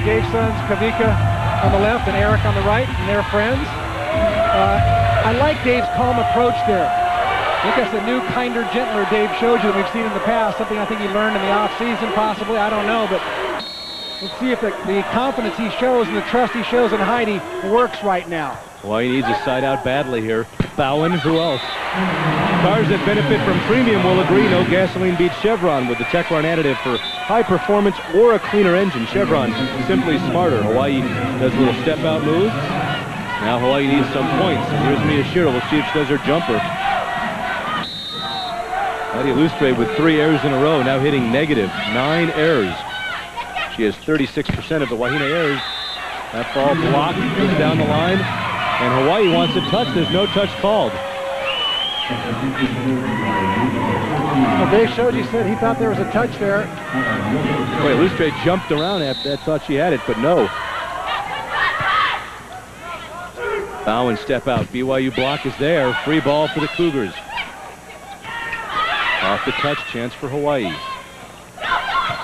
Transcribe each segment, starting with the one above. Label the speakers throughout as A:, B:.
A: Dave's sons, Kavika on the left and Eric on the right, and they're friends. I like Dave's calm approach there. I think that's the new, kinder, gentler Dave showed you that we've seen in the past, something I think he learned in the off-season possibly, I don't know, but let's see if the confidence he shows and the trust he shows in Heidi works right now.
B: Well, he needs a side out badly here. Bowen, who else? Cars that benefit from premium will agree no gasoline beats Chevron with the Techron additive for high performance or a cleaner engine. Chevron, simply smarter. Hawaii does a little step out move. Now Hawaii needs some points. Here's Miyashiro. We'll see if she does her jumper. Heidi Lustre with 3 errors in a row, now hitting -9 errors. She has 36% of the Wahine errors. That ball blocked, goes down the line, and Hawaii wants a touch. There's no touch called.
A: Well, Dave Shoji said he thought there was a touch there.
B: Boy, Lustre jumped around after that, thought she had it, but no. Bowen step out. BYU block is there. Free ball for the Cougars. Off the touch, chance for Hawaii.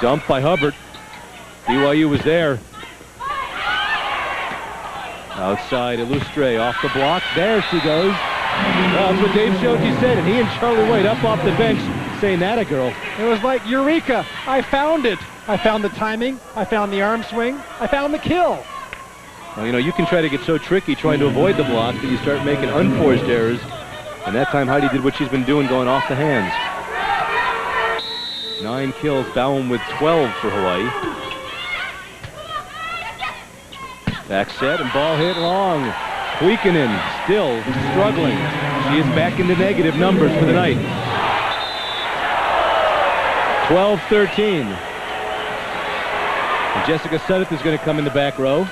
B: Dump by Hubbard. BYU was there. Outside, Illustre off the block. There she goes. Well, that's what Dave Shoji said, and he and Charlie White up off the bench saying that a girl.
A: It was like, Eureka, I found it. I found the timing. I found the arm swing. I found the kill.
B: Well, you know, you can try to get so tricky trying to avoid the block that you start making unforced errors. And that time Heidi did what she's been doing, going off the hands. 9 kills, Bowen with 12 for Hawaii. Back set and ball hit long. Huikinen still struggling. She is back into negative numbers for the night. 12-13. And Jessica Suddeth is going to come in the back row.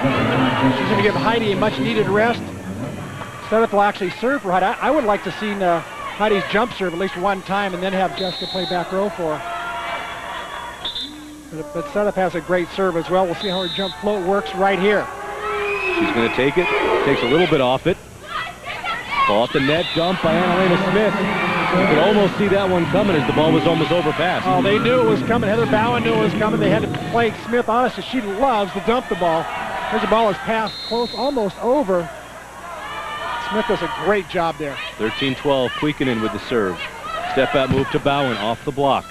A: She's going to give Heidi a much-needed rest. Suddeth will actually serve for Heidi. I would like to see Heidi's jump serve at least one time and then have Jessica play back row for her. But Suddeth has a great serve as well. We'll see how her jump float works right here.
B: She's going to take it. Takes a little bit off it. Ball at the net, dump by Annalena Smith. You could almost see that one coming as the ball was almost overpassed.
A: Oh, they knew it was coming. Heather Bowen knew it was coming. They had to play Smith honest, she loves to dump the ball. Here's the ball is passed close, almost over. Smith does a great job there.
B: 13-12, Huikinen with the serve. Step out move to Bowen, off the block.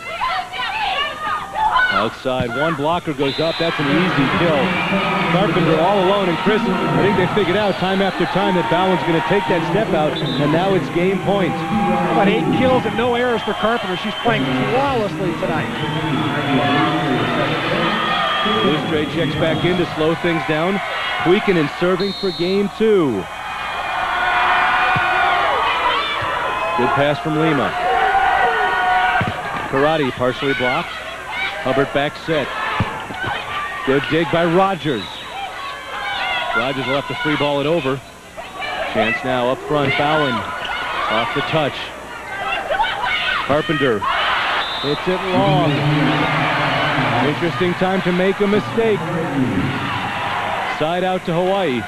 B: Outside, one blocker goes up. That's an easy kill. Carpenter all alone, and Chris, I think they figured out time after time that Bowen's going to take that step out, and now it's game point.
A: About 8 kills and no errors for Carpenter. She's playing flawlessly tonight.
B: Lustre checks back in to slow things down. Huikinen serving for game 2. Good pass from Lima. Karate partially blocked. Hubbard back set. Good dig by Rogers. Rogers will have to free ball it over. Chance now up front. Bowen off the touch. Carpenter hits it long. Interesting time to make a mistake. Side out to Hawaii.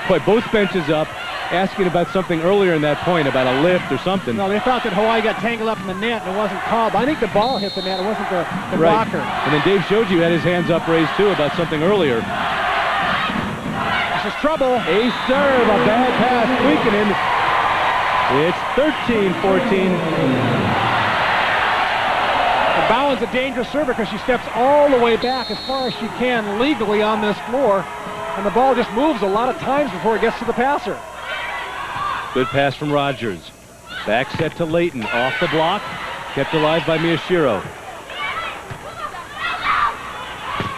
B: Boy, both benches up, asking about something earlier in that point, about a lift or something.
A: No, they thought that Hawaii got tangled up in the net and it wasn't called. I think the ball hit the net. It wasn't the blocker.
B: And then Dave Shoji had his hands up raised too about something earlier.
A: This is trouble.
B: A serve, a bad pass. Huikinen. It's 13-14.
A: Bowen's a dangerous server because she steps all the way back as far as she can legally on this floor. And the ball just moves a lot of times before it gets to the passer.
B: Good pass from Rogers. Back set to Layton. Off the block. Kept alive by Miyashiro.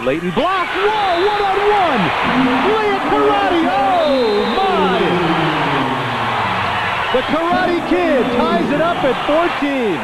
B: Layton blocked. Whoa, one-on-one. Leah Karate. Oh, my. The Karate Kid ties it up at 14.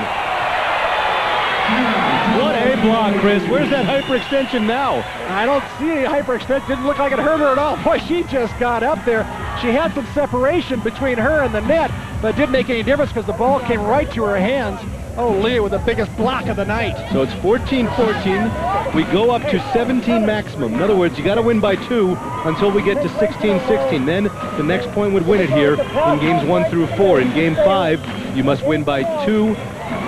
B: What a block, Chris. Where's that hyperextension now?
A: I don't see any hyperextension. Didn't look like it hurt her at all. Boy, she just got up there. She had some separation between her and the net, but it didn't make any difference because the ball came right to her hands. Oh, Leah with the biggest block of the night.
B: So it's 14-14. We go up to 17 maximum. In other words, you got to win by 2 until we get to 16-16. Then the next point would win it here in games 1 through 4. In game 5, you must win by 2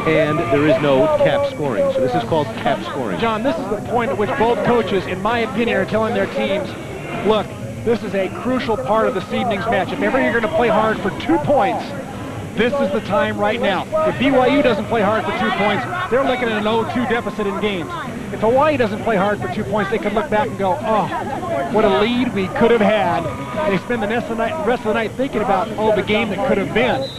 B: and there is no cap scoring. So this is called cap scoring.
A: John, this is the point at which both coaches, in my opinion, are telling their teams, look, this is a crucial part of this evening's match. If ever you're going to play hard for 2 points, this is the time right now. If BYU doesn't play hard for 2 points, they're looking at an 0-2 deficit in games. If Hawaii doesn't play hard for 2 points, they could look back and go, oh, what a lead we could have had. They spend the rest of the night thinking about, oh, the game that could have been.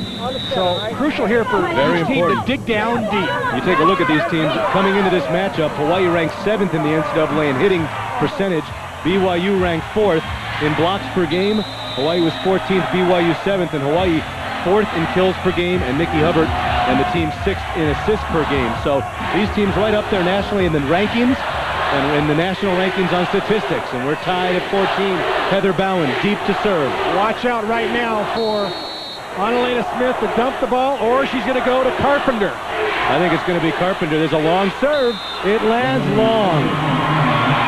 A: So crucial here for each team to dig down deep.
B: You take a look at these teams coming into this matchup. Hawaii ranked 7th in the NCAA in hitting percentage. BYU ranked 4th in blocks per game. Hawaii was 14th, BYU 7th, and Hawaii 4th in kills per game, and Nikki Hubbard and the team 6th in assists per game. So these teams right up there nationally in the rankings, and in the national rankings on statistics. And we're tied at 14. Heather Bowen deep to serve.
A: Watch out right now for Annalena Smith to dump the ball, or she's going to go to Carpenter.
B: I think it's going to be Carpenter. There's a long serve. It lands long.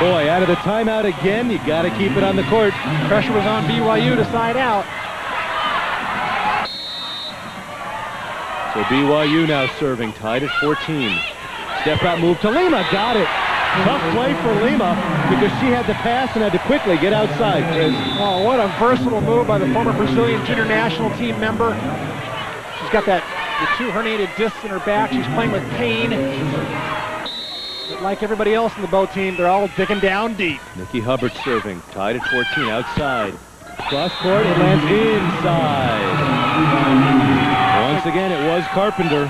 B: Boy, out of the timeout again. You got to keep it on the court.
A: Pressure was on BYU to side out.
B: So BYU now serving, tied at 14. Step out move to Lima, got it. Tough play for Lima because she had the pass and had to quickly get outside, Chris.
A: Oh, what a versatile move by the former Brazilian junior national team member. She's got the 2 herniated discs in her back. She's playing with pain. But like everybody else in the boat team, they're all digging down deep.
B: Nikki Hubbard serving, tied at 14, outside. Cross court, it lands inside. Once again, it was Carpenter.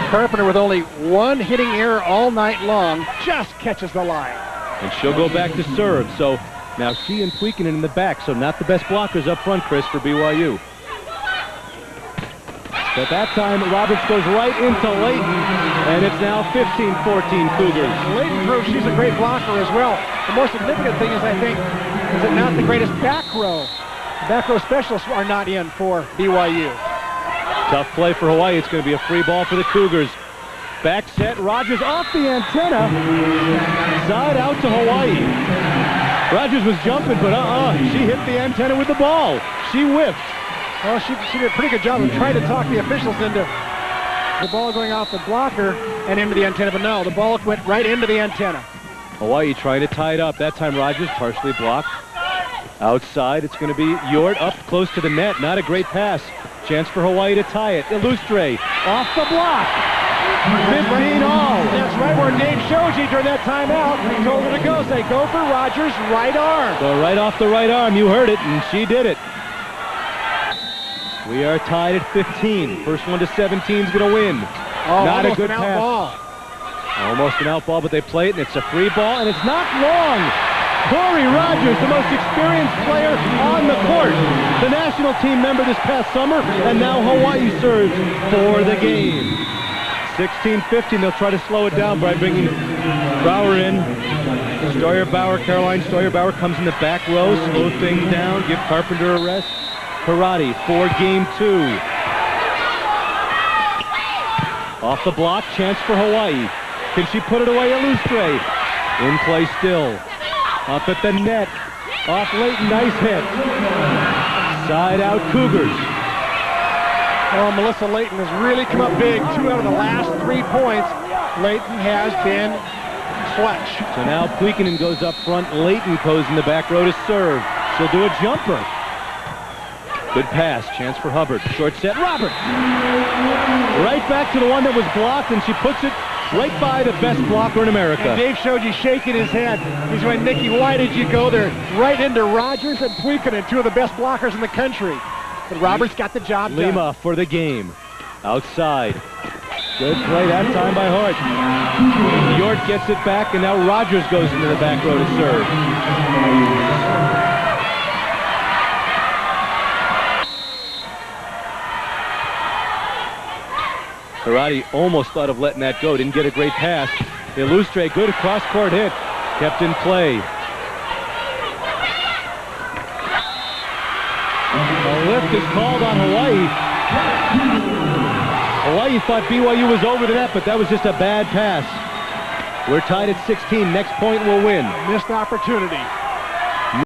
A: Carpenter with only 1 hitting error all night long, just catches the line.
B: And she'll go back to serve. So now she and Puikinen in the back, so not the best blockers up front, Chris, for BYU. But that time, Roberts goes right into Layton, and it's now 15-14 Cougars.
A: Layton proves she's a great blocker as well. The more significant thing is, I think, is that not the greatest back row. The back row specialists are not in for BYU.
B: Tough play for Hawaii. It's going to be a free ball for the Cougars. Back set, Rogers off the antenna. Side out to Hawaii. Rogers was jumping, but she hit the antenna with the ball. She whipped.
A: Well, she did a pretty good job of trying to talk the officials into the ball going off the blocker and into the antenna, but no, the ball went right into the antenna.
B: Hawaii trying to tie it up. That time Rogers partially blocked. Outside, it's going to be Yort up close to the net. Not a great pass. Chance for Hawaii to tie it. Illustre off the block. 15 all.
A: That's right where Dave Shoji during that timeout told her to go. Say, go for Rogers' right arm.
B: So right off the right arm, you heard it, and she did it. We are tied at 15. First one to 17 is going to win.
A: Oh,
B: not a good
A: an
B: pass.
A: out ball.
B: Almost an out ball, but they play it, and it's a free ball, and it's not long. Corey Rogers, the most experienced player on the court. The national team member this past summer, and now Hawaii serves for the game. 16-15, they'll try to slow it down by bringing Bauer in. Caroline Stoyer-Bauer comes in the back row, slow things down, give Carpenter a rest. Karate for game 2. Off the block, chance for Hawaii. Can she put it away? Illustre. In play still. Up at the net. Off Layton, nice hit. Side out Cougars.
A: Oh, Melissa Layton has really come up big. 2 out of the last 3 points. Layton has been clutch.
B: So now Puikinen goes up front. Layton goes in the back row to serve. She'll do a jumper. Good pass, chance for Hubbard. Short set, Roberts. Right back to the one that was blocked, and she puts it right by the best blocker in America.
A: And Dave Shoji shaking his head. He's going, Nikki, why did you go there? Right into Rogers and Puikinen, 2 of the best blockers in the country. But Roberts got the job done.
B: Lima for the game. Outside. Good play that time by Hart. Yort gets it back, and now Rogers goes into the back row to serve. Karate almost thought of letting that go. Didn't get a great pass. Illustre, good cross-court hit. Kept in play. A lift is called on Hawaii. Hawaii thought BYU was over the net, but that was just a bad pass. We're tied at 16. Next point will win.
A: Missed opportunity.